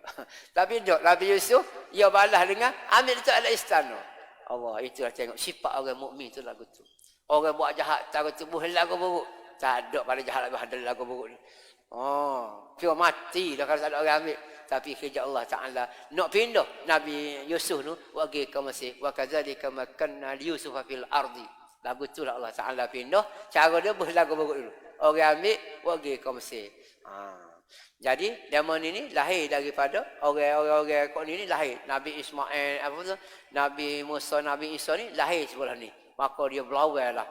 Tapi dok Nabi Yusuf, ia balas dengan ambil itu adalah istana. Allah, itulah tengok sifat orang mukmin tu lagu tu. Orang buat jahat, tak tubuh lagu buruk. Tak ada pada jahat ada lagu buruk ni. Kira mati dah kalau tak ada orang ambil. Tapi kerja Allah Ta'ala nak pindah Nabi Yusuf tu wagi ke Mesir. Wa kadzalika makanna li Yusuf fil ardi. Lagu tu lah Allah Ta'ala pindah. Cara dia lagu buruk dulu. Orang ambil wagi ke Mesir. Jadi zaman ini lahir daripada orang-orang kok ni lahir. Nabi Ismail Nabi Musa, Nabi Isa ni lahir sebelah ni. Maka dia belawai lah.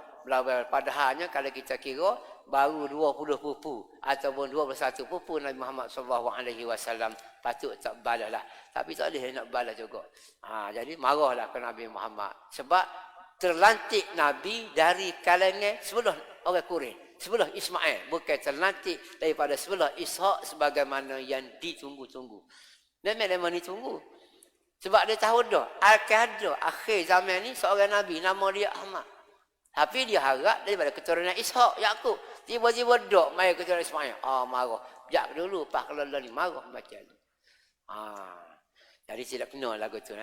Padahalnya kalau kita kira baru 20 pupu ataupun 21 pupu Nabi Muhammad SAW patut tak balas lah. Tapi tak boleh nak balas juga. Jadi marahlah ke Nabi Muhammad. Sebab terlantik Nabi dari kalangan sebelah orang Quraisy. Sebelah Ismail. Bukan terlantik daripada sebelah Ishak sebagaimana yang ditunggu-tunggu. Memang ditunggu. Sebab dia tahu dah. Akan ada akhir zaman ni seorang Nabi. Nama dia Ahmad. Tapi dia harap daripada keturunan Ishak, Yakub. Tiba-tiba dok mai keturunan Ismail. Marah. Jak dulu Pak Kelala ni marah macam ni. Jadi tidak kena lagu tu.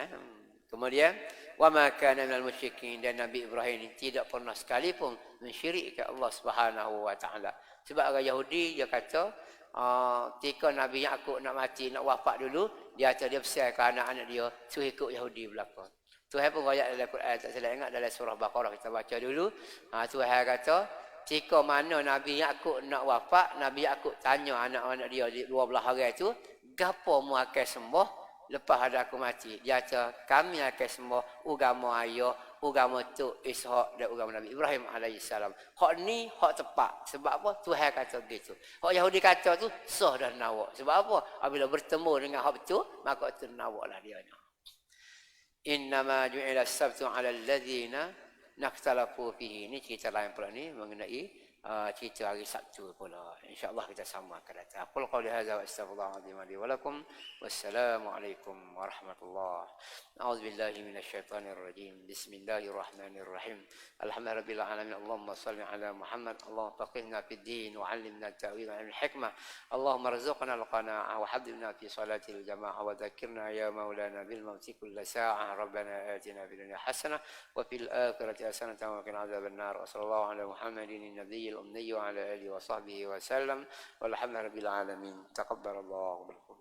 Kemudian, wa ma kana minal musyrikin, dan Nabi Ibrahim ini tidak pernah sekalipun mensyirikkan Allah Subhanahu wa taala. Sebab orang Yahudi dia kata, ketika Nabi Yakub nak mati, nak wafat dulu, dia kata dia pesan ke anak-anak dia suruh ikut Yahudi belakang. Tuhan pun ayat dalam Quran, tak salah ingat dalam surah Baqarah kita baca dulu. Tuhan kata, ketika mana Nabi Yakub nak wafat, Nabi Yakub tanya anak-anak dia di 12 hari tu, gapo mu akan sembah lepas ada aku mati? Dia kata, kami akan sembah agama ayah, agama tu Ishak dan agama Nabi Ibrahim alaihissalam. Hak ni hak tepat. Sebab apa? Tuhan kata begitu. Hak Yahudi kata tu sah dan nawak. Sebab apa? Apabila bertemu dengan hak betul, maka tu nawaklah dia. Innama ju'ila as-sabtu 'ala alladhina nakhtalafu fihi. Ini cerita lain pula ni mengenai cerita hari Sabtu pula. InsyaAllah kita sama akan datang. Aqul qawli hadza wa astaghfirullahaladzim li wa lakum. Wassalamualaikum warahmatullahi. A'udzu billahi minasy syaithanir rajim. Bismillahirrahmanirrahim. Alhamdulillahirabbil alamin. Allahumma shalli ala Muhammad. Allahumma faqihna fid din wa 'allimna at-ta'wil wal hikmah. Allahumma rzuqna al-qana'ah wa habibna fi salatil jamaah wa dhakkirna ya maulana bil mauti kull sa'ah. Rabbana atina fid dunya hasanah wa fil akhirati hasanah wa qina adzaban nar. Wassallallahu ala Muhammadin nabiyil الأمني وعلى آله وصحبه وسلم والحمد لله رب العالمين. تقبل الله منكم.